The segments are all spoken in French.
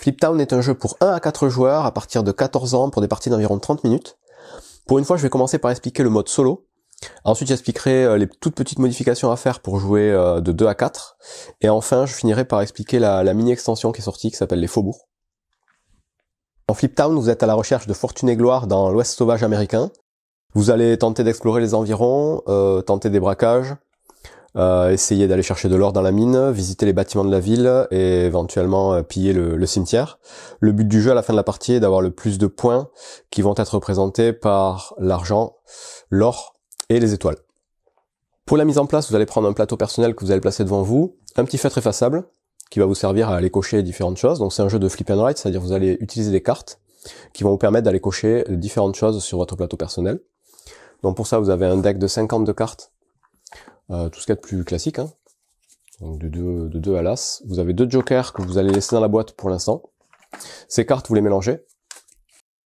Fliptown est un jeu pour 1 à 4 joueurs à partir de 14 ans pour des parties d'environ 30 minutes. Pour une fois, je vais commencer par expliquer le mode solo. Ensuite, j'expliquerai les toutes petites modifications à faire pour jouer de 2 à 4. Et enfin, je finirai par expliquer la mini-extension qui est sortie, qui s'appelle les Faubourgs. En Fliptown, vous êtes à la recherche de fortune et gloire dans l'Ouest sauvage américain. Vous allez tenter d'explorer les environs, tenter des braquages, essayer d'aller chercher de l'or dans la mine, visiter les bâtiments de la ville et éventuellement piller le cimetière. Le but du jeu à la fin de la partie est d'avoir le plus de points qui vont être représentés par l'argent, l'or et les étoiles. Pour la mise en place, vous allez prendre un plateau personnel que vous allez placer devant vous, un petit feutre effaçable qui va vous servir à aller cocher différentes choses. Donc c'est un jeu de flip and write, c'est-à-dire que vous allez utiliser des cartes qui vont vous permettre d'aller cocher différentes choses sur votre plateau personnel. Donc pour ça, vous avez un deck de 52 cartes, tout ce qu'il y a de plus classique, hein. Donc de 2 à l'as. Vous avez 2 jokers que vous allez laisser dans la boîte pour l'instant. Ces cartes, vous les mélangez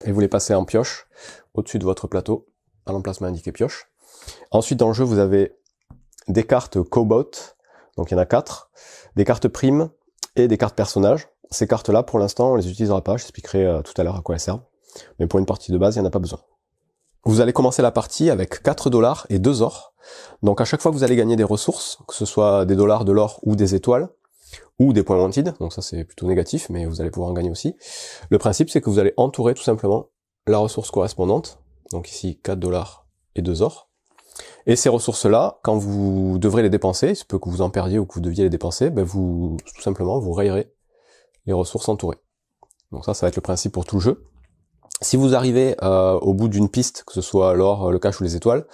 et vous les passez en pioche au-dessus de votre plateau, à l'emplacement indiqué pioche. Ensuite, dans le jeu, vous avez des cartes Cobot, donc il y en a 4, des cartes primes et des cartes personnages. Ces cartes-là, pour l'instant, on les utilisera pas, j'expliquerai tout à l'heure à quoi elles servent. Mais pour une partie de base, il n'y en a pas besoin. Vous allez commencer la partie avec 4 $ et 2 or. Donc à chaque fois que vous allez gagner des ressources, que ce soit des dollars, de l'or ou des étoiles, ou des points wanted, donc ça c'est plutôt négatif, mais vous allez pouvoir en gagner aussi. Le principe c'est que vous allez entourer tout simplement la ressource correspondante, donc ici 4 $ et 2 or. Et ces ressources-là, quand vous devrez les dépenser, il se peut que vous en perdiez ou que vous deviez les dépenser, ben tout simplement vous rayerez les ressources entourées. Donc ça va être le principe pour tout le jeu. Si vous arrivez au bout d'une piste, que ce soit l'or, le cash ou les étoiles,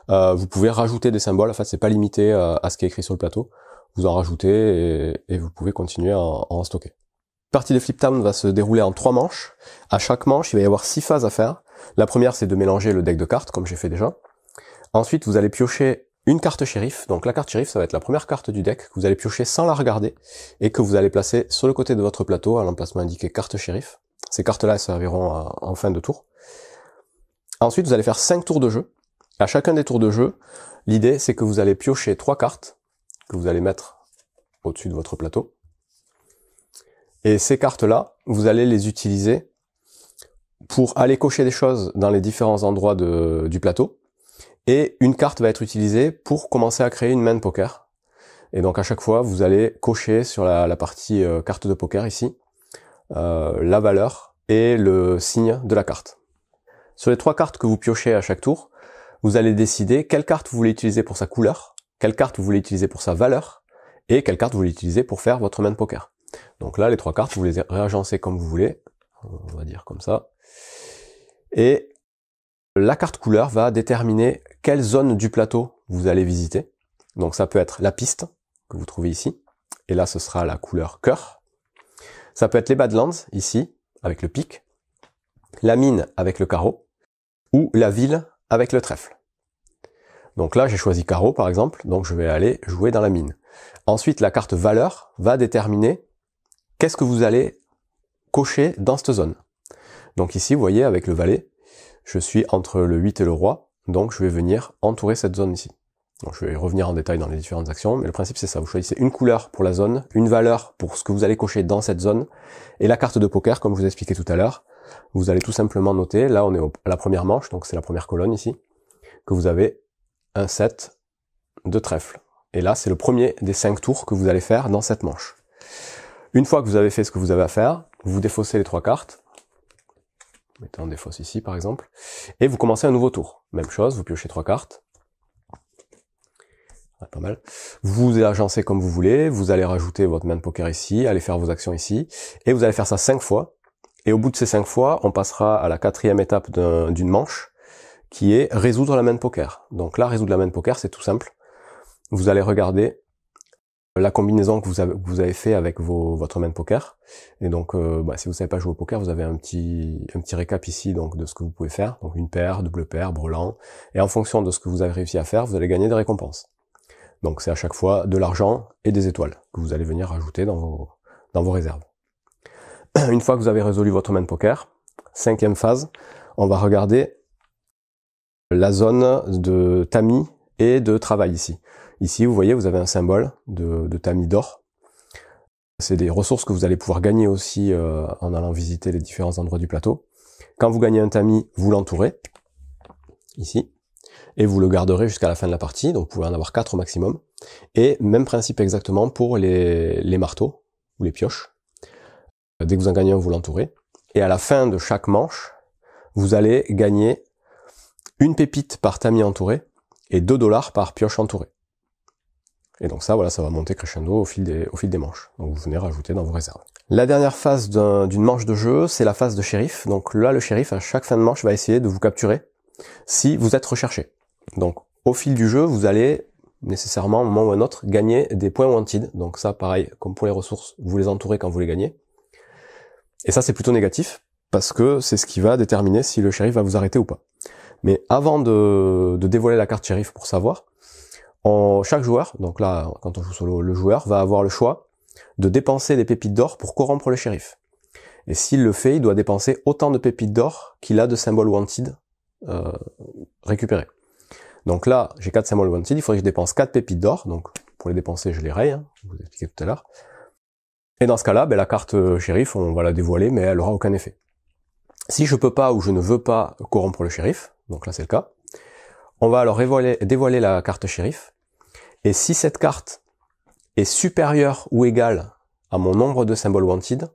vous pouvez rajouter des symboles. En fait, c'est pas limité à ce qui est écrit sur le plateau. Vous en rajoutez et vous pouvez continuer à en stocker. La partie de Fliptown va se dérouler en 3 manches. À chaque manche, il va y avoir 6 phases à faire. La première, c'est de mélanger le deck de cartes, comme j'ai fait déjà. Ensuite, vous allez piocher une carte shérif. Donc la carte shérif, ça va être la première carte du deck que vous allez piocher sans la regarder et que vous allez placer sur le côté de votre plateau à l'emplacement indiqué carte shérif. Ces cartes-là, elles serviront en fin de tour. Ensuite, vous allez faire 5 tours de jeu. À chacun des tours de jeu, l'idée, c'est que vous allez piocher 3 cartes que vous allez mettre au-dessus de votre plateau. Et ces cartes-là, vous allez les utiliser pour aller cocher des choses dans les différents endroits du plateau. Et une carte va être utilisée pour commencer à créer une main de poker. Et donc à chaque fois, vous allez cocher sur la partie carte de poker ici, la valeur et le signe de la carte. Sur les 3 cartes que vous piochez à chaque tour, vous allez décider quelle carte vous voulez utiliser pour sa couleur, quelle carte vous voulez utiliser pour sa valeur, et quelle carte vous voulez utiliser pour faire votre main de poker. Donc là, les 3 cartes, vous les réagencez comme vous voulez, on va dire comme ça. Et la carte couleur va déterminer quelle zone du plateau vous allez visiter. Donc ça peut être la piste, que vous trouvez ici, et là ce sera la couleur cœur. Ça peut être les Badlands, ici, avec le pic, la mine avec le carreau, ou la ville avec le trèfle. Donc là, j'ai choisi carreau, par exemple, donc je vais aller jouer dans la mine. Ensuite, la carte valeur va déterminer qu'est-ce que vous allez cocher dans cette zone. Donc ici, vous voyez, avec le valet, je suis entre le 8 et le roi, donc je vais venir entourer cette zone ici. Donc je vais revenir en détail dans les différentes actions, mais le principe c'est ça, vous choisissez une couleur pour la zone, une valeur pour ce que vous allez cocher dans cette zone, et la carte de poker, comme je vous ai expliqué tout à l'heure, vous allez tout simplement noter, là on est à la première manche, donc c'est la première colonne ici, que vous avez un set de trèfle. Et là c'est le premier des 5 tours que vous allez faire dans cette manche. Une fois que vous avez fait ce que vous avez à faire, vous défaussez les 3 cartes, mettez en défausse ici par exemple, et vous commencez un nouveau tour. Même chose, vous piochez 3 cartes, pas mal. Vous agencez comme vous voulez, vous allez rajouter votre main de poker ici, allez faire vos actions ici, et vous allez faire ça 5 fois. Et au bout de ces 5 fois, on passera à la 4e étape d'une manche, qui est résoudre la main de poker. Donc là, résoudre la main de poker, c'est tout simple. Vous allez regarder la combinaison que vous avez fait avec votre main de poker. Et donc, si vous savez pas jouer au poker, vous avez un petit récap ici donc de ce que vous pouvez faire. Donc une paire, double paire, brelan. Et en fonction de ce que vous avez réussi à faire, vous allez gagner des récompenses. Donc c'est à chaque fois de l'argent et des étoiles que vous allez venir rajouter dans vos réserves. Une fois que vous avez résolu votre main de poker, 5e phase, on va regarder la zone de tamis et de travail ici. Ici, vous voyez, vous avez un symbole de tamis d'or. C'est des ressources que vous allez pouvoir gagner aussi en allant visiter les différents endroits du plateau. Quand vous gagnez un tamis, vous l'entourez, ici, et vous le garderez jusqu'à la fin de la partie, donc vous pouvez en avoir 4 au maximum. Et même principe exactement pour les marteaux, ou les pioches. Dès que vous en gagnez un, vous l'entourez. Et à la fin de chaque manche, vous allez gagner une pépite par tamis entouré, et 2 $ par pioche entourée. Et donc ça, voilà, ça va monter crescendo au fil des manches. Donc vous venez rajouter dans vos réserves. La dernière phase d'une manche de jeu, c'est la phase de shérif. Donc là, le shérif, à chaque fin de manche, va essayer de vous capturer si vous êtes recherché. Donc au fil du jeu, vous allez nécessairement, à un moment ou à un autre, gagner des points wanted. Donc ça, pareil, comme pour les ressources, vous les entourez quand vous les gagnez. Et ça, c'est plutôt négatif, parce que c'est ce qui va déterminer si le shérif va vous arrêter ou pas. Mais avant de dévoiler la carte shérif pour savoir, chaque joueur, donc là, quand on joue solo, le joueur va avoir le choix de dépenser des pépites d'or pour corrompre le shérif. Et s'il le fait, il doit dépenser autant de pépites d'or qu'il a de symboles wanted récupérés. Donc là, j'ai 4 symboles wanted, il faudrait que je dépense 4 pépites d'or, donc pour les dépenser, je les raye, je vous ai expliqué tout à l'heure. Et dans ce cas-là, la carte shérif, on va la dévoiler, mais elle aura aucun effet. Si je peux pas ou je ne veux pas corrompre le shérif, donc là c'est le cas, on va alors dévoiler la carte shérif, et si cette carte est supérieure ou égale à mon nombre de symboles wanted,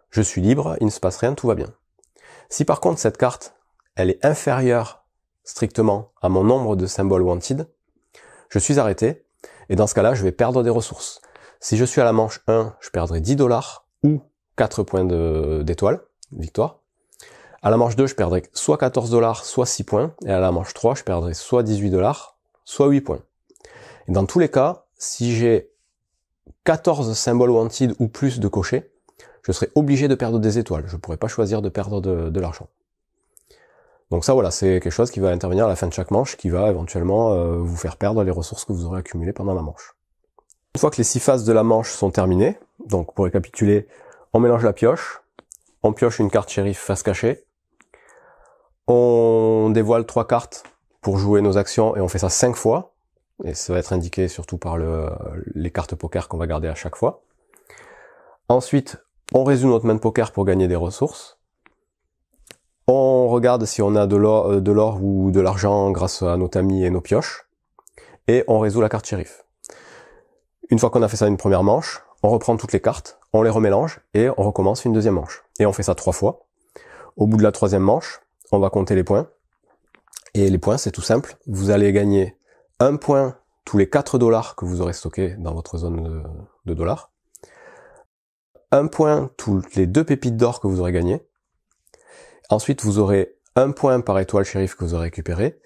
je suis libre, il ne se passe rien, tout va bien. Si par contre cette carte, elle est inférieure strictement à mon nombre de symboles wanted, je suis arrêté, et dans ce cas-là, je vais perdre des ressources. Si je suis à la manche 1, je perdrai 10 $ ou 4 points d'étoile, victoire. À la manche 2, je perdrai soit 14 $, soit 6 points, et à la manche 3, je perdrai soit 18 $, soit 8 points. Et dans tous les cas, si j'ai 14 symboles wanted ou plus de cochers, je serai obligé de perdre des étoiles. Je ne pourrai pas choisir de perdre de l'argent. Donc ça, voilà, c'est quelque chose qui va intervenir à la fin de chaque manche, qui va éventuellement vous faire perdre les ressources que vous aurez accumulées pendant la manche. Une fois que les 6 phases de la manche sont terminées, donc pour récapituler, on mélange la pioche, on pioche une carte shérif face cachée, on dévoile 3 cartes pour jouer nos actions et on fait ça 5 fois, et ça va être indiqué surtout par les cartes poker qu'on va garder à chaque fois. Ensuite, on résout notre main de poker pour gagner des ressources. On regarde si on a de l'or ou de l'argent grâce à nos tamis et nos pioches. Et on résout la carte shérif. Une fois qu'on a fait ça une première manche, on reprend toutes les cartes, on les remélange et on recommence une deuxième manche. Et on fait ça 3 fois. Au bout de la 3e manche, on va compter les points. Et les points, c'est tout simple. Vous allez gagner 1 point tous les 4 $ que vous aurez stockés dans votre zone de dollars. 1 point toutes les 2 pépites d'or que vous aurez gagnées. Ensuite, vous aurez 1 point par étoile shérif que vous aurez récupéré,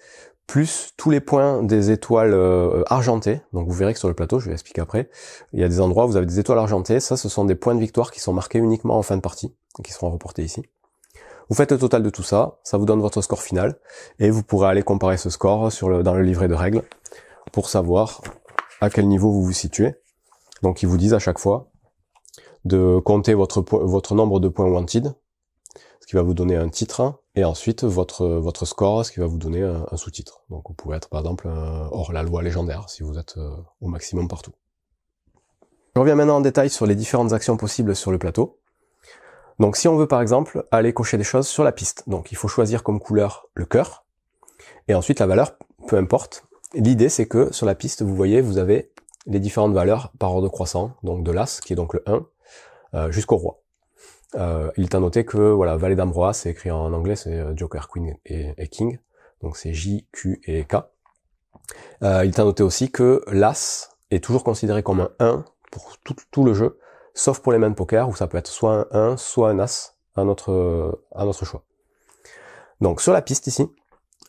plus tous les points des étoiles argentées. Donc vous verrez que sur le plateau, je vais expliquer après, il y a des endroits où vous avez des étoiles argentées. Ça, ce sont des points de victoire qui sont marqués uniquement en fin de partie, qui seront reportés ici. Vous faites le total de tout ça, ça vous donne votre score final, et vous pourrez aller comparer ce score dans le livret de règles pour savoir à quel niveau vous vous situez. Donc ils vous disent à chaque fois de compter votre nombre de points wanted, ce qui va vous donner un titre, et ensuite votre score, ce qui va vous donner un sous-titre. Donc vous pouvez être par exemple hors la loi légendaire, si vous êtes au maximum partout. Je reviens maintenant en détail sur les différentes actions possibles sur le plateau. Donc si on veut par exemple aller cocher des choses sur la piste, donc il faut choisir comme couleur le cœur, et ensuite la valeur, peu importe. L'idée c'est que sur la piste, vous voyez, vous avez les différentes valeurs par ordre croissant, donc de l'As, qui est donc le 1, jusqu'au roi. Il est à noter que voilà, valet dame roi, c'est écrit en anglais, c'est Joker, Queen et King, donc c'est J, Q et K. Il est à noter aussi que l'As est toujours considéré comme un 1 pour tout le jeu, sauf pour les mains de poker où ça peut être soit un 1, soit un As à notre choix. Donc sur la piste ici,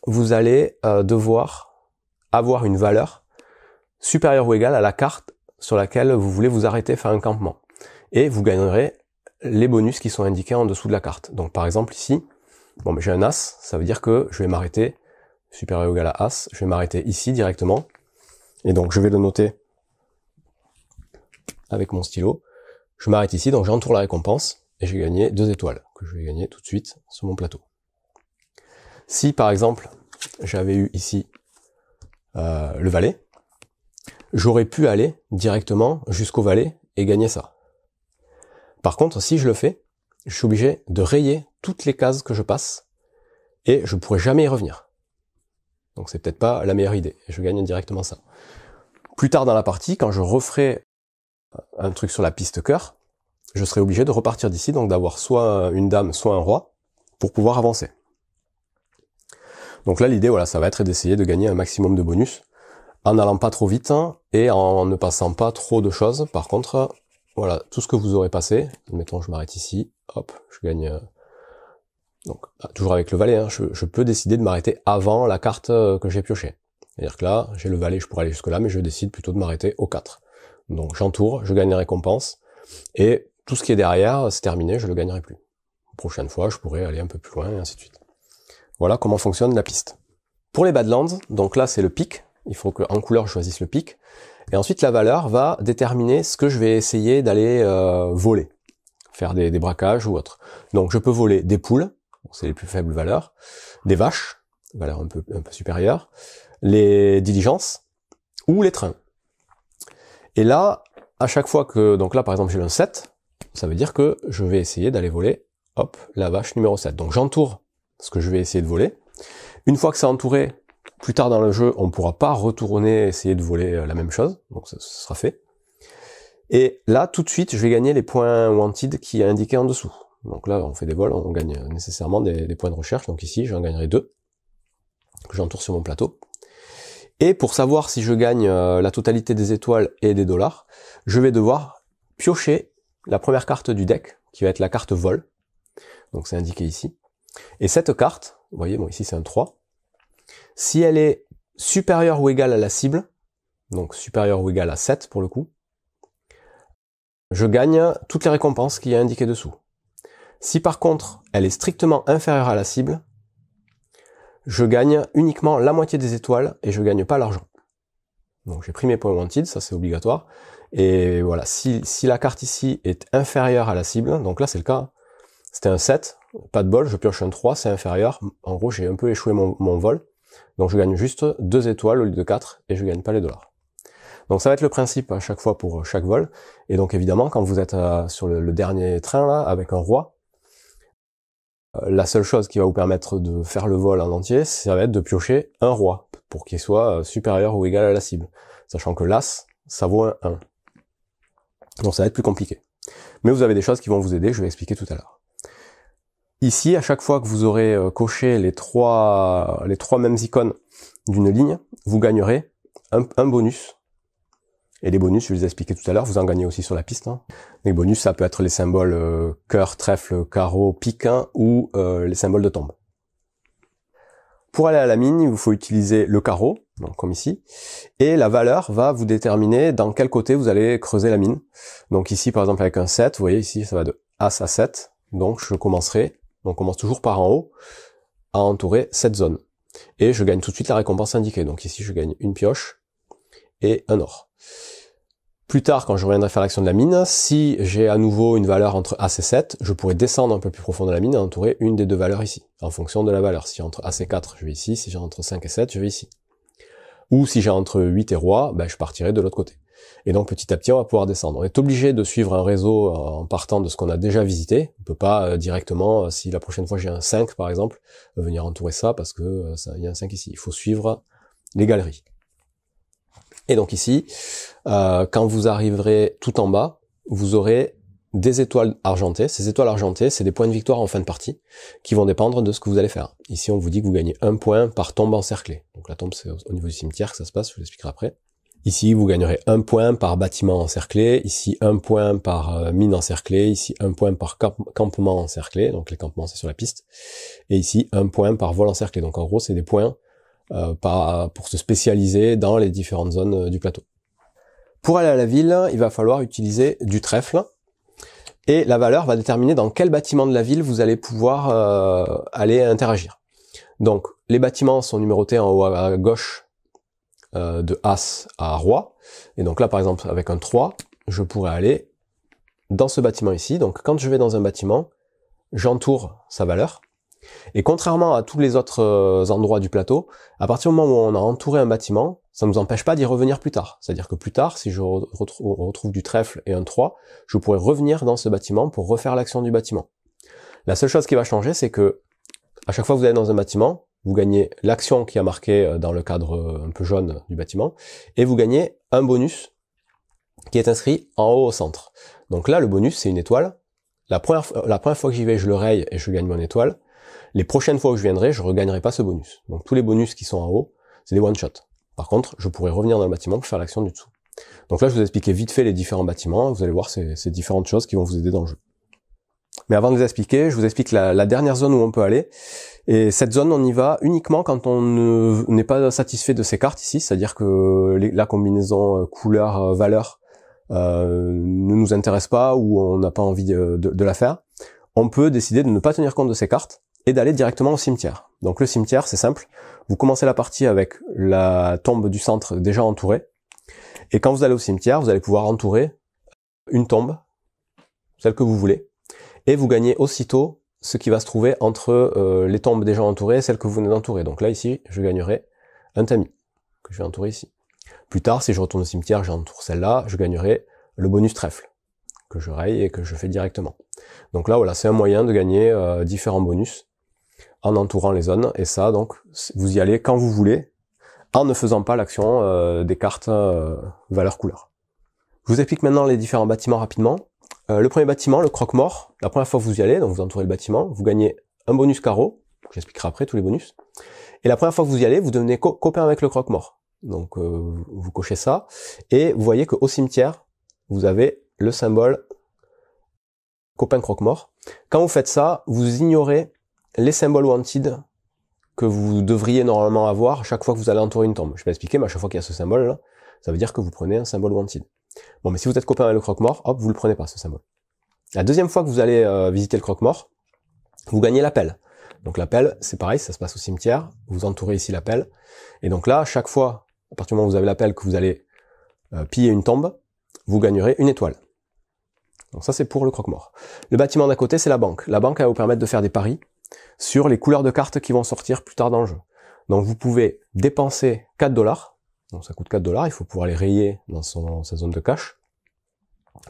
vous allez devoir avoir une valeur supérieure ou égale à la carte sur laquelle vous voulez vous arrêter, faire un campement. Et vous gagnerez les bonus qui sont indiqués en dessous de la carte. Donc par exemple ici, bon, j'ai un As, ça veut dire que je vais m'arrêter, supérieur ou égal à As, je vais m'arrêter ici directement. Et donc je vais le noter avec mon stylo. Je m'arrête ici, donc j'entoure la récompense, et j'ai gagné 2 étoiles, que je vais gagner tout de suite sur mon plateau. Si par exemple, j'avais eu ici le valet, j'aurais pu aller directement jusqu'au valet et gagner ça. Par contre, si je le fais, je suis obligé de rayer toutes les cases que je passe et je pourrai jamais y revenir. Donc c'est peut-être pas la meilleure idée. Je gagne directement ça. Plus tard dans la partie, quand je referai un truc sur la piste cœur, je serai obligé de repartir d'ici, donc d'avoir soit une dame, soit un roi, pour pouvoir avancer. Donc là, l'idée, voilà, ça va être d'essayer de gagner un maximum de bonus, en n'allant pas trop vite, et en ne passant pas trop de choses. Par contre, voilà, tout ce que vous aurez passé, admettons, je m'arrête ici, hop, je gagne... Donc, toujours avec le valet, hein, je peux décider de m'arrêter avant la carte que j'ai piochée. C'est-à-dire que là, j'ai le valet, je pourrais aller jusque là, mais je décide plutôt de m'arrêter au 4. Donc j'entoure, je gagne les récompenses, et tout ce qui est derrière, c'est terminé, je le gagnerai plus. Prochaine fois, je pourrais aller un peu plus loin, et ainsi de suite. Voilà comment fonctionne la piste. Pour les Badlands, donc là c'est le pic, il faut qu'en couleur je choisisse le pic, et ensuite la valeur va déterminer ce que je vais essayer d'aller voler, faire des braquages ou autre. Donc je peux voler des poules, c'est les plus faibles valeurs, des vaches, valeur un peu supérieure, les diligences ou les trains. Et là, à chaque fois que, donc là par exemple j'ai un 7, ça veut dire que je vais essayer d'aller voler, hop, la vache numéro 7. Donc j'entoure ce que je vais essayer de voler. Une fois que c'est entouré, plus tard dans le jeu, on ne pourra pas retourner essayer de voler la même chose, donc ça sera fait. Et là, tout de suite, je vais gagner les points wanted qui est indiqué en dessous. Donc là, on fait des vols, on gagne nécessairement des points de recherche. Donc ici, j'en gagnerai 2, que j'entoure sur mon plateau. Et pour savoir si je gagne la totalité des étoiles et des dollars, je vais devoir piocher la première carte du deck, qui va être la carte vol. Donc c'est indiqué ici. Et cette carte, vous voyez, bon ici c'est un 3, si elle est supérieure ou égale à la cible, donc supérieure ou égale à 7 pour le coup, je gagne toutes les récompenses qui est indiquées dessous. Si par contre elle est strictement inférieure à la cible, je gagne uniquement la moitié des étoiles et je gagne pas l'argent. Donc j'ai pris mes points wanted, ça c'est obligatoire. Et voilà, si la carte ici est inférieure à la cible, donc là c'est le cas, c'était un 7, pas de bol, je pioche un 3, c'est inférieur. En gros j'ai un peu échoué mon vol, donc je gagne juste 2 étoiles au lieu de 4 et je gagne pas les dollars. Donc ça va être le principe à chaque fois pour chaque vol. Et donc évidemment quand vous êtes sur le dernier train là avec un roi, la seule chose qui va vous permettre de faire le vol en entier, ça va être de piocher un roi, pour qu'il soit supérieur ou égal à la cible. Sachant que l'as, ça vaut un 1. Donc ça va être plus compliqué. Mais vous avez des choses qui vont vous aider, je vais expliquer tout à l'heure. Ici, à chaque fois que vous aurez coché les trois mêmes icônes d'une ligne, vous gagnerez un bonus. Et les bonus, je vais les expliquer tout à l'heure, vous en gagnez aussi sur la piste. Les bonus, ça peut être les symboles cœur, trèfle, carreau, pique, ou les symboles de tombe. Pour aller à la mine, il vous faut utiliser le carreau, donc comme ici, et la valeur va vous déterminer dans quel côté vous allez creuser la mine. Donc ici, par exemple, avec un 7, vous voyez ici, ça va de As à 7, donc je commencerai, on commence toujours par en haut, à entourer cette zone. Et je gagne tout de suite la récompense indiquée. Donc ici, je gagne une pioche et un or. Plus tard, quand je reviendrai faire l'action de la mine, si j'ai à nouveau une valeur entre As et 7, je pourrais descendre un peu plus profond de la mine et entourer une des deux valeurs ici, en fonction de la valeur. Si j'ai entre As et 4, je vais ici. Si j'ai entre 5 et 7, je vais ici. Ou si j'ai entre 8 et Roi, ben, je partirai de l'autre côté. Et donc petit à petit, on va pouvoir descendre. On est obligé de suivre un réseau en partant de ce qu'on a déjà visité. On peut pas directement, si la prochaine fois j'ai un 5 par exemple, venir entourer ça parce que il y a un 5 ici. Il faut suivre les galeries. Et donc ici, quand vous arriverez tout en bas, vous aurez des étoiles argentées. Ces étoiles argentées, c'est des points de victoire en fin de partie qui vont dépendre de ce que vous allez faire. Ici, on vous dit que vous gagnez 1 point par tombe encerclée. Donc la tombe, c'est au niveau du cimetière que ça se passe, je vous l'expliquerai après. Ici, vous gagnerez 1 point par bâtiment encerclé, ici 1 point par mine encerclée, ici 1 point par campement encerclé, donc les campements c'est sur la piste, et ici 1 point par vol encerclé. Donc en gros, c'est des points pour se spécialiser dans les différentes zones du plateau. Pour aller à la ville, il va falloir utiliser du trèfle, et la valeur va déterminer dans quel bâtiment de la ville vous allez pouvoir aller interagir. Donc les bâtiments sont numérotés en haut à gauche de As à Roi, et donc là par exemple avec un 3, je pourrais aller dans ce bâtiment ici. Donc quand je vais dans un bâtiment, j'entoure sa valeur, Et contrairement à tous les autres endroits du plateau, à partir du moment où on a entouré un bâtiment, ça ne nous empêche pas d'y revenir plus tard. C'est-à-dire que plus tard, si je retrouve du trèfle et un 3, je pourrais revenir dans ce bâtiment pour refaire l'action du bâtiment. La seule chose qui va changer, c'est que à chaque fois que vous allez dans un bâtiment, vous gagnez l'action qui a marqué dans le cadre un peu jaune du bâtiment, et vous gagnez un bonus qui est inscrit en haut au centre. Donc là, le bonus, c'est une étoile. La première fois que j'y vais, je le raye et je gagne mon étoile. Les prochaines fois où je viendrai, je ne regagnerai pas ce bonus. Donc tous les bonus qui sont en haut, c'est des one-shot. Par contre, je pourrais revenir dans le bâtiment pour faire l'action du dessous. Donc là, je vous ai expliqué vite fait les différents bâtiments. Vous allez voir ces différentes choses qui vont vous aider dans le jeu. Mais avant de vous expliquer, je vous explique la dernière zone où on peut aller. Et cette zone, on y va uniquement quand on n'est pas satisfait de ces cartes ici. C'est-à-dire que la combinaison couleur-valeur ne nous intéresse pas ou on n'a pas envie de la faire. On peut décider de ne pas tenir compte de ces cartes et d'aller directement au cimetière. Donc le cimetière, c'est simple. Vous commencez la partie avec la tombe du centre déjà entourée. Et quand vous allez au cimetière, vous allez pouvoir entourer une tombe, celle que vous voulez. Et vous gagnez aussitôt ce qui va se trouver entre les tombes déjà entourées et celles que vous venez d'entourer. Donc là, ici, je gagnerai un tamis, que je vais entourer ici. Plus tard, si je retourne au cimetière, j'entoure celle-là, je gagnerai le bonus trèfle, que je raye et que je fais directement. Donc là, voilà, c'est un moyen de gagner différents bonus en entourant les zones. Et ça, donc, vous y allez quand vous voulez, en ne faisant pas l'action des cartes valeur couleur. Je vous explique maintenant les différents bâtiments rapidement. Le premier bâtiment, le croque-mort, la première fois que vous y allez, donc vous entourez le bâtiment, vous gagnez un bonus carreau, j'expliquerai après tous les bonus, et la première fois que vous y allez, vous devenez copain avec le croque-mort. Donc vous cochez ça, et vous voyez qu'au cimetière, vous avez le symbole copain croque-mort. Quand vous faites ça, vous ignorez les symboles wanted que vous devriez normalement avoir chaque fois que vous allez entourer une tombe. Je vais expliquer, mais à chaque fois qu'il y a ce symbole-là, ça veut dire que vous prenez un symbole wanted. Bon, mais si vous êtes copain avec le croque-mort, hop, vous le prenez pas, ce symbole. La deuxième fois que vous allez visiter le croque-mort, vous gagnez l'appel. Donc l'appel, c'est pareil, ça se passe au cimetière, vous entourez ici l'appel, et donc là, chaque fois, à partir du moment où vous avez l'appel que vous allez piller une tombe, vous gagnerez une étoile. Donc ça, c'est pour le croque-mort. Le bâtiment d'à côté, c'est la banque. La banque, elle va vous permettre de faire des paris sur les couleurs de cartes qui vont sortir plus tard dans le jeu. Donc vous pouvez dépenser 4 $, donc ça coûte 4 $, il faut pouvoir les rayer dans sa zone de cash,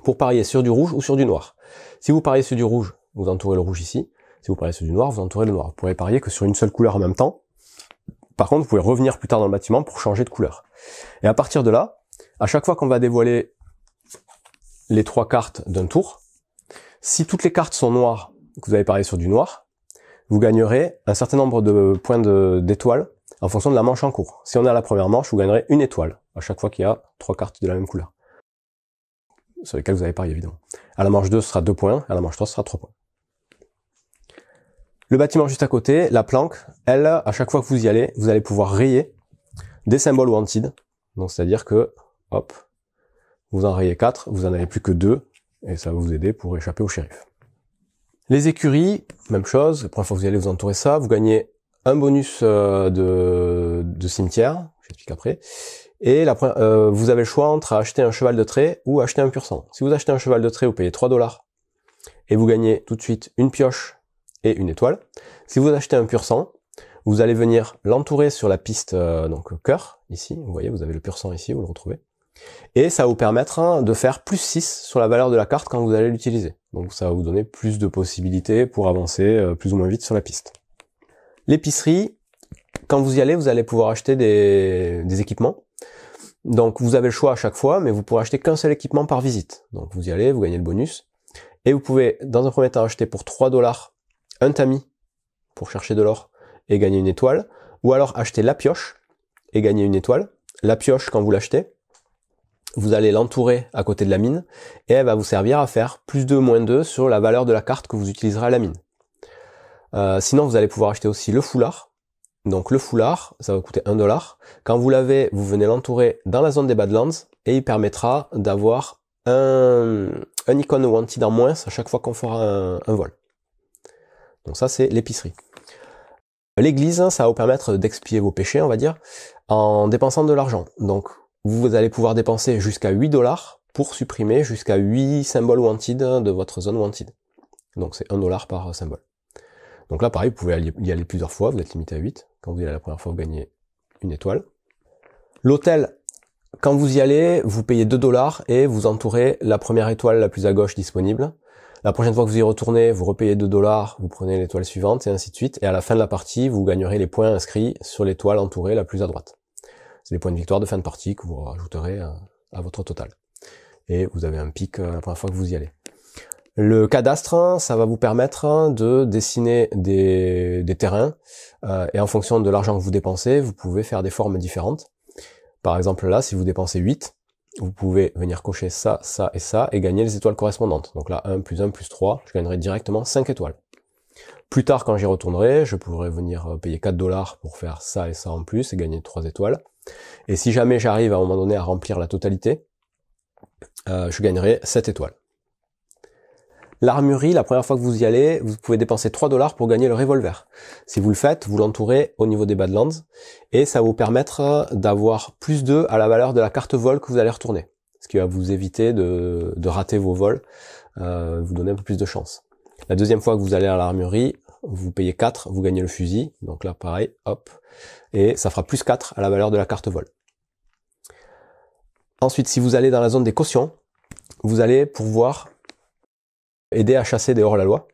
pour parier sur du rouge ou sur du noir. Si vous pariez sur du rouge, vous entourez le rouge ici. Si vous pariez sur du noir, vous entourez le noir. Vous pourrez parier que sur une seule couleur en même temps. Par contre, vous pouvez revenir plus tard dans le bâtiment pour changer de couleur. Et à partir de là, à chaque fois qu'on va dévoiler les 3 cartes d'un tour, si toutes les cartes sont noires, que vous avez parié sur du noir, vous gagnerez un certain nombre de points d'étoiles en fonction de la manche en cours. Si on est à la première manche, vous gagnerez une étoile à chaque fois qu'il y a 3 cartes de la même couleur, sur lesquelles vous avez parié évidemment. À la manche 2, ce sera 2 points, à la manche 3, ce sera 3 points. Le bâtiment juste à côté, la planque, elle, à chaque fois que vous y allez, vous allez pouvoir rayer des symboles wanted. Donc c'est-à-dire que, hop, vous en rayez 4, vous en avez plus que 2, et ça va vous aider pour échapper au shérif. Les écuries, même chose, la première fois que vous y allez, vous entourez ça, vous gagnez un bonus de cimetière, j'explique après, et vous avez le choix entre acheter un cheval de trait ou acheter un pur sang. Si vous achetez un cheval de trait, vous payez 3 $, et vous gagnez tout de suite une pioche et une étoile. Si vous achetez un pur sang, vous allez venir l'entourer sur la piste donc cœur, ici, vous voyez, vous avez le pur sang ici, vous le retrouvez. Et ça va vous permettre de faire plus 6 sur la valeur de la carte quand vous allez l'utiliser. Donc ça va vous donner plus de possibilités pour avancer plus ou moins vite sur la piste. L'épicerie, quand vous y allez, vous allez pouvoir acheter des équipements. Donc vous avez le choix à chaque fois, mais vous pourrez acheter qu'un seul équipement par visite. Donc vous y allez, vous gagnez le bonus. Et vous pouvez, dans un premier temps, acheter pour 3 $ un tamis pour chercher de l'or et gagner une étoile. Ou alors acheter la pioche et gagner une étoile. La pioche, quand vous l'achetez, vous allez l'entourer à côté de la mine et elle va vous servir à faire plus 2, moins 2 sur la valeur de la carte que vous utiliserez à la mine. Sinon, vous allez pouvoir acheter aussi le foulard. Donc le foulard, ça va coûter 1 $. Quand vous l'avez, vous venez l'entourer dans la zone des Badlands et il permettra d'avoir un icône wanted en moins à chaque fois qu'on fera un vol. Donc ça, c'est l'épicerie. L'église, ça va vous permettre d'expier vos péchés, on va dire, en dépensant de l'argent. Donc vous allez pouvoir dépenser jusqu'à 8 $ pour supprimer jusqu'à 8 symboles wanted de votre zone wanted. Donc c'est 1 $ par symbole. Donc là, pareil, vous pouvez y aller plusieurs fois, vous êtes limité à 8. Quand vous y allez la première fois, vous gagnez une étoile. L'hôtel, quand vous y allez, vous payez 2 $ et vous entourez la première étoile la plus à gauche disponible. La prochaine fois que vous y retournez, vous repayez 2 $, vous prenez l'étoile suivante et ainsi de suite. Et à la fin de la partie, vous gagnerez les points inscrits sur l'étoile entourée la plus à droite. C'est les points de victoire de fin de partie que vous rajouterez à votre total. Et vous avez un pic la première fois que vous y allez. Le cadastre, ça va vous permettre de dessiner des terrains et en fonction de l'argent que vous dépensez, vous pouvez faire des formes différentes. Par exemple là, si vous dépensez 8, vous pouvez venir cocher ça, ça et ça et gagner les étoiles correspondantes. Donc là, 1 plus 1 plus 3, je gagnerai directement 5 étoiles. Plus tard, quand j'y retournerai, je pourrai venir payer 4 $ pour faire ça et ça en plus et gagner 3 étoiles. Et si jamais j'arrive à un moment donné à remplir la totalité, je gagnerai 7 étoiles. L'armurerie, la première fois que vous y allez, vous pouvez dépenser 3 $ pour gagner le revolver. Si vous le faites, vous l'entourez au niveau des Badlands et ça va vous permettre d'avoir plus 2 à la valeur de la carte vol que vous allez retourner. Ce qui va vous éviter de rater vos vols, vous donner un peu plus de chance. La deuxième fois que vous allez à l'armurerie, vous payez 4, vous gagnez le fusil. Donc là, pareil, hop. Et ça fera plus 4 à la valeur de la carte vol. Ensuite, si vous allez dans la zone des cautions, vous allez pouvoir aider à chasser des hors-la-loi.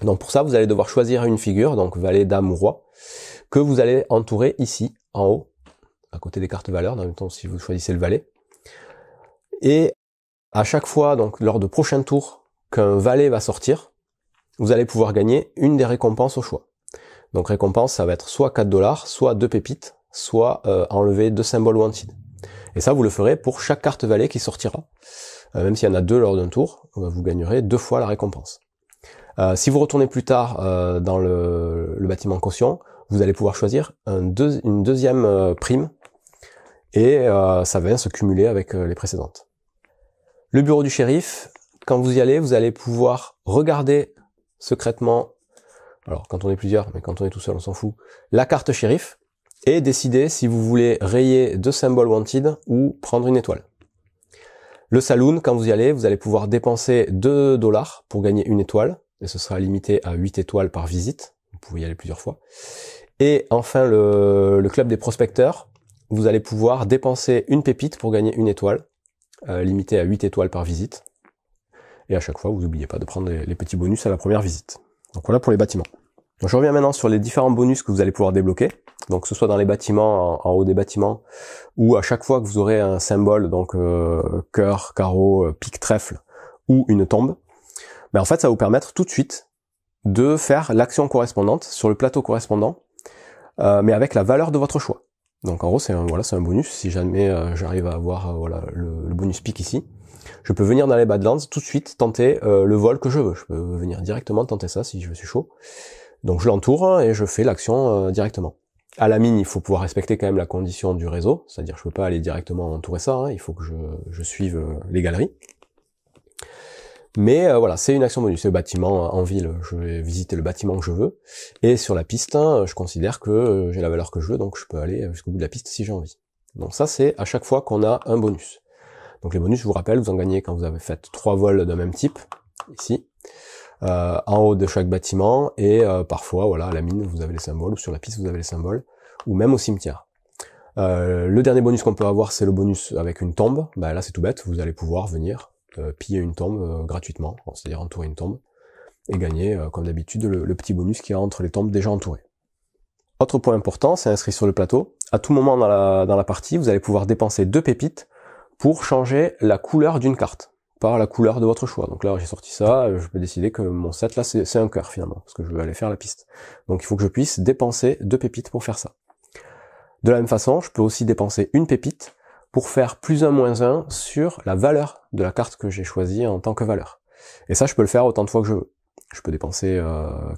Donc pour ça, vous allez devoir choisir une figure, donc valet, dame ou roi, que vous allez entourer ici, en haut, à côté des cartes valeurs, dans le même temps si vous choisissez le valet. Et à chaque fois, donc lors de prochains tours, qu'un valet va sortir, vous allez pouvoir gagner une des récompenses au choix. Donc récompense, ça va être soit 4 $, soit 2 pépites, soit enlever 2 symboles wanted. Et ça, vous le ferez pour chaque carte valet qui sortira. Même s'il y en a 2 lors d'un tour, vous gagnerez 2 fois la récompense. Si vous retournez plus tard dans le bâtiment caution, vous allez pouvoir choisir une deuxième prime et ça va se cumuler avec les précédentes. Le bureau du shérif, quand vous y allez, vous allez pouvoir regarder secrètement, alors quand on est plusieurs, mais quand on est tout seul on s'en fout, la carte shérif et décider si vous voulez rayer 2 symboles wanted ou prendre une étoile. Le saloon, quand vous y allez, vous allez pouvoir dépenser 2 $ pour gagner une étoile, et ce sera limité à 8 étoiles par visite, vous pouvez y aller plusieurs fois. Et enfin, le club des prospecteurs, vous allez pouvoir dépenser une pépite pour gagner une étoile, limité à 8 étoiles par visite. Et à chaque fois, vous n'oubliez pas de prendre les petits bonus à la première visite. Donc voilà pour les bâtiments. Donc je reviens maintenant sur les différents bonus que vous allez pouvoir débloquer. Donc que ce soit dans les bâtiments, en haut des bâtiments, ou à chaque fois que vous aurez un symbole, donc cœur, carreau, pique, trèfle, ou une tombe, mais en fait ça va vous permettre tout de suite de faire l'action correspondante sur le plateau correspondant, mais avec la valeur de votre choix. Donc en gros c'est un bonus. Si jamais j'arrive à avoir le bonus pique ici, je peux venir dans les Badlands tout de suite tenter le vol que je veux. Je peux venir directement tenter ça si je suis chaud. Donc je l'entoure et je fais l'action directement. À la mine, il faut pouvoir respecter quand même la condition du réseau, c'est-à-dire que je peux pas aller directement entourer ça, il faut que je suive les galeries. Mais voilà, c'est une action bonus. C'est le bâtiment en ville, je vais visiter le bâtiment que je veux, et sur la piste, je considère que j'ai la valeur que je veux, donc je peux aller jusqu'au bout de la piste si j'ai envie. Donc ça, c'est à chaque fois qu'on a un bonus. Donc les bonus, je vous rappelle, vous en gagnez quand vous avez fait 3 vols d'un même type, ici, en haut de chaque bâtiment, et parfois, voilà, à la mine, vous avez les symboles, ou sur la piste, vous avez les symboles, ou même au cimetière. Le dernier bonus qu'on peut avoir, c'est le bonus avec une tombe. Bah, là, c'est tout bête, vous allez pouvoir venir piller une tombe gratuitement, c'est-à-dire entourer une tombe, et gagner, comme d'habitude, le petit bonus qu'il y a entre les tombes déjà entourées. Autre point important, c'est inscrit sur le plateau. À tout moment dans la partie, vous allez pouvoir dépenser 2 pépites pour changer la couleur d'une carte, par la couleur de votre choix. Donc là, j'ai sorti ça, je peux décider que mon set là, c'est un cœur finalement, parce que je veux aller faire la piste. Donc il faut que je puisse dépenser 2 pépites pour faire ça. De la même façon, je peux aussi dépenser une pépite pour faire +1 - 1 sur la valeur de la carte que j'ai choisie en tant que valeur. Et ça, je peux le faire autant de fois que je veux. Je peux dépenser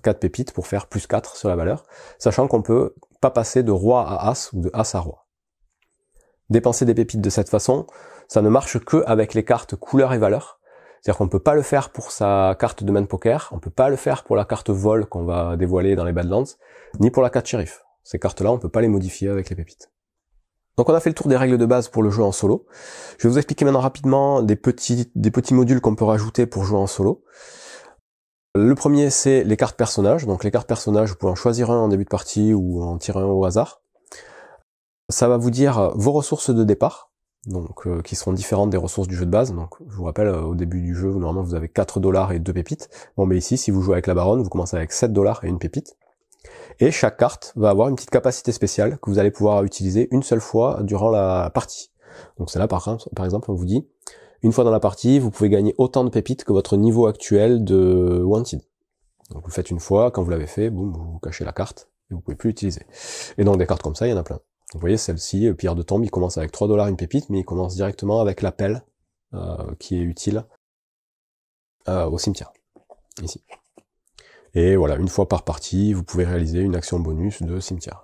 4 pépites pour faire +4 sur la valeur, sachant qu'on peut pas passer de roi à as ou de as à roi. Dépenser des pépites de cette façon, ça ne marche que avec les cartes couleur et valeur. C'est-à-dire qu'on peut pas le faire pour sa carte de main poker, on peut pas le faire pour la carte vol qu'on va dévoiler dans les Badlands, ni pour la carte shérif. Ces cartes-là, on peut pas les modifier avec les pépites. Donc on a fait le tour des règles de base pour le jeu en solo. Je vais vous expliquer maintenant rapidement des petits modules qu'on peut rajouter pour jouer en solo. Le premier, c'est les cartes personnages. Donc les cartes personnages, vous pouvez en choisir un en début de partie ou en tirer un au hasard. Ça va vous dire vos ressources de départ, donc qui seront différentes des ressources du jeu de base. Donc je vous rappelle, au début du jeu, normalement vous avez 4 $ et 2 pépites. Bon, mais ici, si vous jouez avec la baronne, vous commencez avec 7 $ et une pépite. Et chaque carte va avoir une petite capacité spéciale que vous allez pouvoir utiliser une seule fois durant la partie. Donc c'est là, par exemple, on vous dit, une fois dans la partie, vous pouvez gagner autant de pépites que votre niveau actuel de Wanted. Donc vous le faites une fois, quand vous l'avez fait, boum, vous cachez la carte, et vous pouvez plus l'utiliser. Et donc des cartes comme ça, il y en a plein. Vous voyez, celle-ci, Pierre de tombe, il commence avec 3 $ une pépite, mais il commence directement avec l'appel, qui est utile au cimetière, ici. Et voilà, une fois par partie, vous pouvez réaliser une action bonus de cimetière.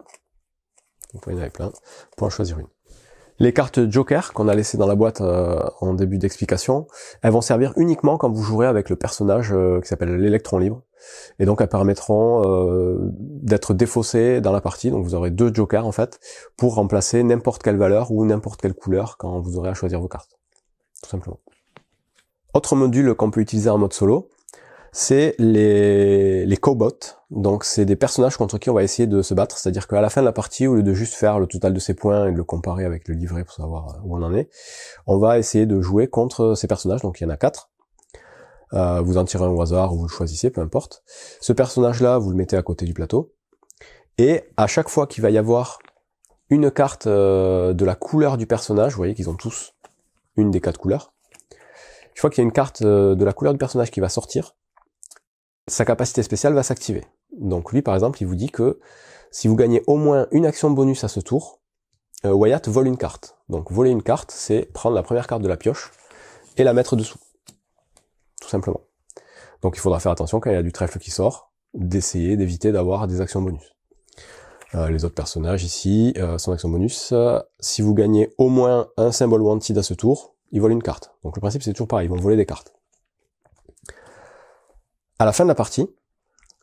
Vous pouvez en avoir plein, pour en choisir une. Les cartes Joker qu'on a laissées dans la boîte en début d'explication, elles vont servir uniquement quand vous jouerez avec le personnage qui s'appelle l'électron libre. Et donc elles permettront d'être défaussées dans la partie. Donc vous aurez 2 Jokers en fait, pour remplacer n'importe quelle valeur ou n'importe quelle couleur quand vous aurez à choisir vos cartes. Tout simplement. Autre module qu'on peut utiliser en mode solo, c'est les cobots. Donc c'est des personnages contre qui on va essayer de se battre, c'est-à-dire qu'à la fin de la partie, au lieu de juste faire le total de ses points et de le comparer avec le livret pour savoir où on en est, on va essayer de jouer contre ces personnages, donc il y en a 4. Vous en tirez un au hasard ou vous le choisissez, peu importe. Ce personnage-là, vous le mettez à côté du plateau, et à chaque fois qu'il va y avoir une carte de la couleur du personnage, vous voyez qu'ils ont tous une des 4 couleurs, chaque fois qu'il y a une carte de la couleur du personnage qui va sortir, sa capacité spéciale va s'activer. Donc lui, par exemple, il vous dit que si vous gagnez au moins une action bonus à ce tour, Wyatt vole une carte. Donc voler une carte, c'est prendre la première carte de la pioche et la mettre dessous. Tout simplement. Donc il faudra faire attention quand il y a du trèfle qui sort, d'essayer d'éviter d'avoir des actions bonus. Les autres personnages ici, son action bonus, si vous gagnez au moins un symbole wanted à ce tour, ils volent une carte. Donc le principe c'est toujours pareil, ils vont voler des cartes. À la fin de la partie,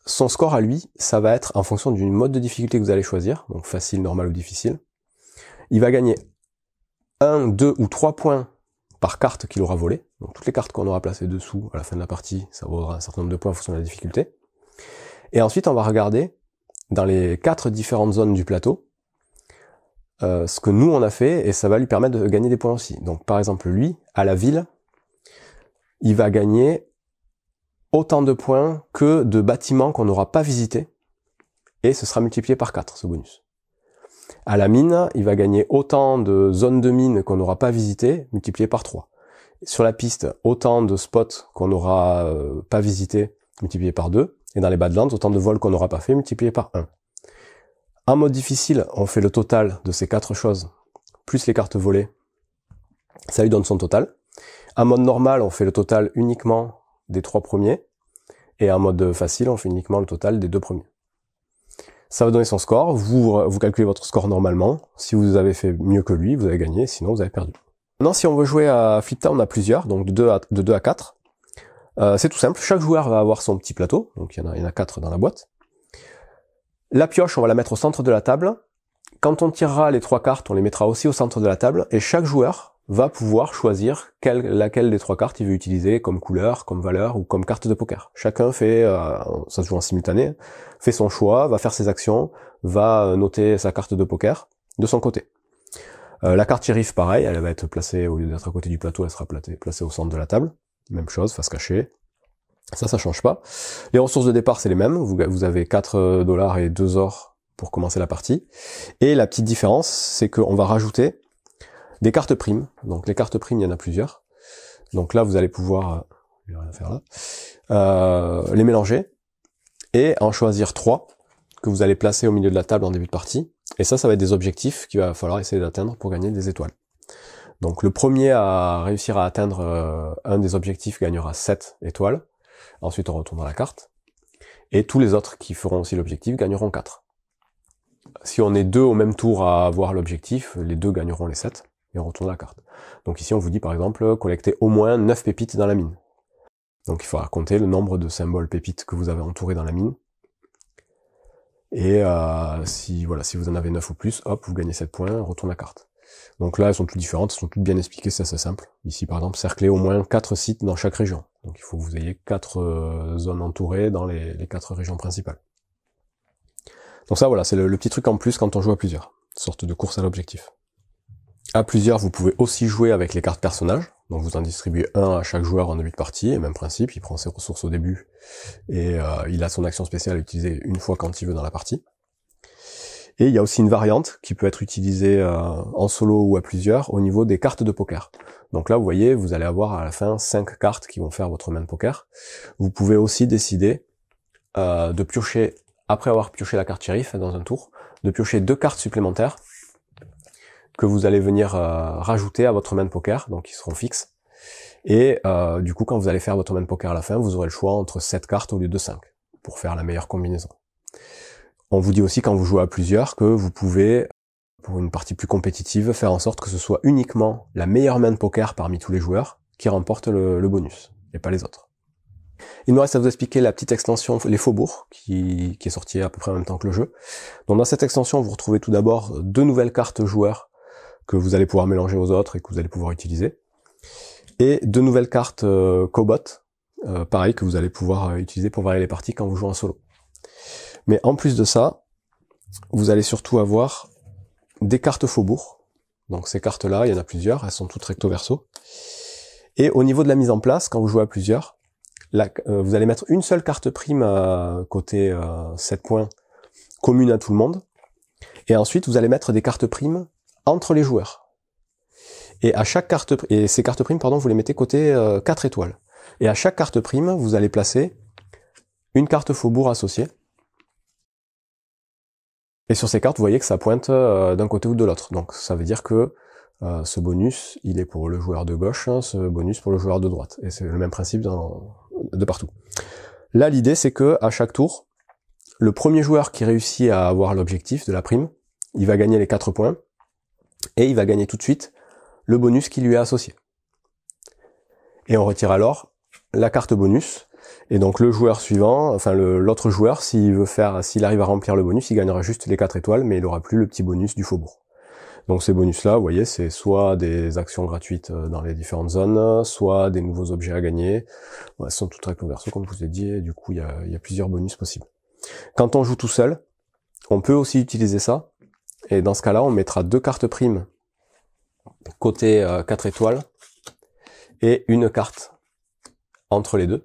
son score à lui, ça va être en fonction du mode de difficulté que vous allez choisir, donc facile, normal ou difficile. Il va gagner 1, 2 ou 3 points par carte qu'il aura volé. Donc toutes les cartes qu'on aura placées dessous à la fin de la partie, ça vaudra un certain nombre de points en fonction de la difficulté. Et ensuite, on va regarder dans les 4 différentes zones du plateau ce que nous on a fait, et ça va lui permettre de gagner des points aussi. Donc par exemple, lui, à la ville, il va gagner autant de points que de bâtiments qu'on n'aura pas visités, et ce sera multiplié par 4, ce bonus. À la mine, il va gagner autant de zones de mine qu'on n'aura pas visitées, multiplié par 3. Sur la piste, autant de spots qu'on n'aura pas visités, multiplié par 2, et dans les Badlands, autant de vols qu'on n'aura pas fait, multiplié par 1. En mode difficile, on fait le total de ces 4 choses, plus les cartes volées, ça lui donne son total. En mode normal, on fait le total uniquement des 3 premiers, et en mode facile, on fait uniquement le total des 2 premiers. Ça va donner son score, vous calculez votre score normalement, si vous avez fait mieux que lui, vous avez gagné, sinon vous avez perdu. Maintenant, si on veut jouer à Flip Town, on a plusieurs, donc de 2 à 4. C'est tout simple, chaque joueur va avoir son petit plateau, donc il y en a 4 dans la boîte. La pioche, on va la mettre au centre de la table. Quand on tirera les 3 cartes, on les mettra aussi au centre de la table, et chaque joueur va pouvoir choisir laquelle des 3 cartes il veut utiliser comme couleur, comme valeur ou comme carte de poker. Chacun fait, ça se joue en simultané, fait son choix, va faire ses actions, va noter sa carte de poker de son côté. La carte shérif, pareil, elle va être placée, au lieu d'être à côté du plateau, elle sera placée au centre de la table. Même chose, face cachée. Ça change pas. Les ressources de départ, c'est les mêmes. Vous avez 4 $ et 2 or pour commencer la partie. Et la petite différence, c'est qu'on va rajouter des cartes primes. Donc les cartes primes, il y en a plusieurs. Donc là, vous allez pouvoir, je vais rien faire là, les mélanger et en choisir 3 que vous allez placer au milieu de la table en début de partie. Et ça va être des objectifs qu'il va falloir essayer d'atteindre pour gagner des étoiles. Donc le premier à réussir à atteindre un des objectifs gagnera 7 étoiles. Ensuite, on retourne à la carte. Et tous les autres qui feront aussi l'objectif gagneront 4. Si on est 2 au même tour à avoir l'objectif, les 2 gagneront les 7. Et on retourne à la carte. Donc ici, on vous dit par exemple, collecter au moins 9 pépites dans la mine. Donc il faudra compter le nombre de symboles pépites que vous avez entourés dans la mine. Et si vous en avez 9 ou plus, hop, vous gagnez 7 points, on retourne la carte. Donc là, elles sont toutes différentes, elles sont toutes bien expliquées, c'est assez simple. Ici, par exemple, cercler au moins 4 sites dans chaque région. Donc il faut que vous ayez 4 zones entourées dans les 4 régions principales. Donc ça, voilà, c'est le petit truc en plus quand on joue à plusieurs. Une sorte de course à l'objectif. À plusieurs, vous pouvez aussi jouer avec les cartes personnages. Donc vous en distribuez un à chaque joueur en début de partie, et même principe, il prend ses ressources au début, et il a son action spéciale à utiliser une fois quand il veut dans la partie. Et il y a aussi une variante qui peut être utilisée en solo ou à plusieurs au niveau des cartes de poker. Donc là, vous voyez, vous allez avoir à la fin 5 cartes qui vont faire votre main poker. Vous pouvez aussi décider de piocher, après avoir pioché la carte shérif dans un tour, de piocher 2 cartes supplémentaires que vous allez venir rajouter à votre main poker, donc qui seront fixes. Et du coup, quand vous allez faire votre main poker à la fin, vous aurez le choix entre 7 cartes au lieu de 5, pour faire la meilleure combinaison. On vous dit aussi quand vous jouez à plusieurs que vous pouvez, pour une partie plus compétitive, faire en sorte que ce soit uniquement la meilleure main poker parmi tous les joueurs qui remporte le bonus, et pas les autres. Il nous reste à vous expliquer la petite extension Les Faubourgs, qui est sortie à peu près en même temps que le jeu. Donc dans cette extension, vous retrouvez tout d'abord 2 nouvelles cartes joueurs que vous allez pouvoir mélanger aux autres et que vous allez pouvoir utiliser. Et 2 nouvelles cartes Cobot, pareil, que vous allez pouvoir utiliser pour varier les parties quand vous jouez en solo. Mais en plus de ça, vous allez surtout avoir des cartes Faubourg. Donc ces cartes-là, il y en a plusieurs, elles sont toutes recto verso. Et au niveau de la mise en place, quand vous jouez à plusieurs, vous allez mettre une seule carte prime côté 7 points commune à tout le monde. Et ensuite, vous allez mettre des cartes primes entre les joueurs. Et à chaque ces cartes primes, pardon, vous les mettez côté 4 étoiles. Et à chaque carte prime, vous allez placer une carte Faubourg associée. Et sur ces cartes, vous voyez que ça pointe d'un côté ou de l'autre. Donc ça veut dire que ce bonus, il est pour le joueur de gauche, hein, ce bonus pour le joueur de droite. Et c'est le même principe de partout. Là, l'idée, c'est que à chaque tour, le premier joueur qui réussit à avoir l'objectif de la prime, il va gagner les 4 points, et il va gagner tout de suite le bonus qui lui est associé. Et on retire alors la carte bonus, et donc le joueur suivant, enfin l'autre joueur, s'il arrive à remplir le bonus, il gagnera juste les 4 étoiles, mais il aura plus le petit bonus du Faubourg. Donc ces bonus-là, vous voyez, c'est soit des actions gratuites dans les différentes zones, soit des nouveaux objets à gagner. Ouais, ce sont toutes recto verso, comme je vous ai dit, et du coup, il y a plusieurs bonus possibles. Quand on joue tout seul, on peut aussi utiliser ça, et dans ce cas-là, on mettra 2 cartes primes côté 4 étoiles, et une carte entre les deux.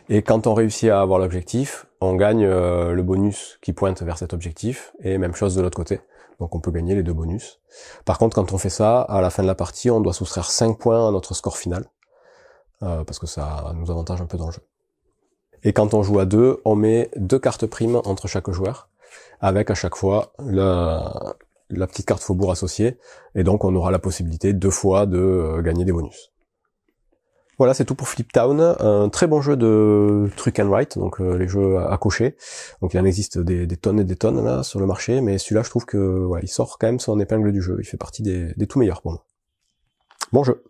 Et quand on réussit à avoir l'objectif, on gagne le bonus qui pointe vers cet objectif, et même chose de l'autre côté. Donc on peut gagner les 2 bonus. Par contre, quand on fait ça, à la fin de la partie, on doit soustraire 5 points à notre score final, parce que ça nous avantage un peu dans le jeu. Et quand on joue à 2, on met 2 cartes primes entre chaque joueur, avec à chaque fois la petite carte Faubourg associée, et donc on aura la possibilité 2 fois de gagner des bonus. Voilà, c'est tout pour Flip Town, un très bon jeu de truck and write, donc les jeux à cocher. Donc il en existe des tonnes et des tonnes là sur le marché, mais celui-là je trouve que voilà, il sort quand même son épingle du jeu, il fait partie des tout meilleurs pour moi. Bon jeu.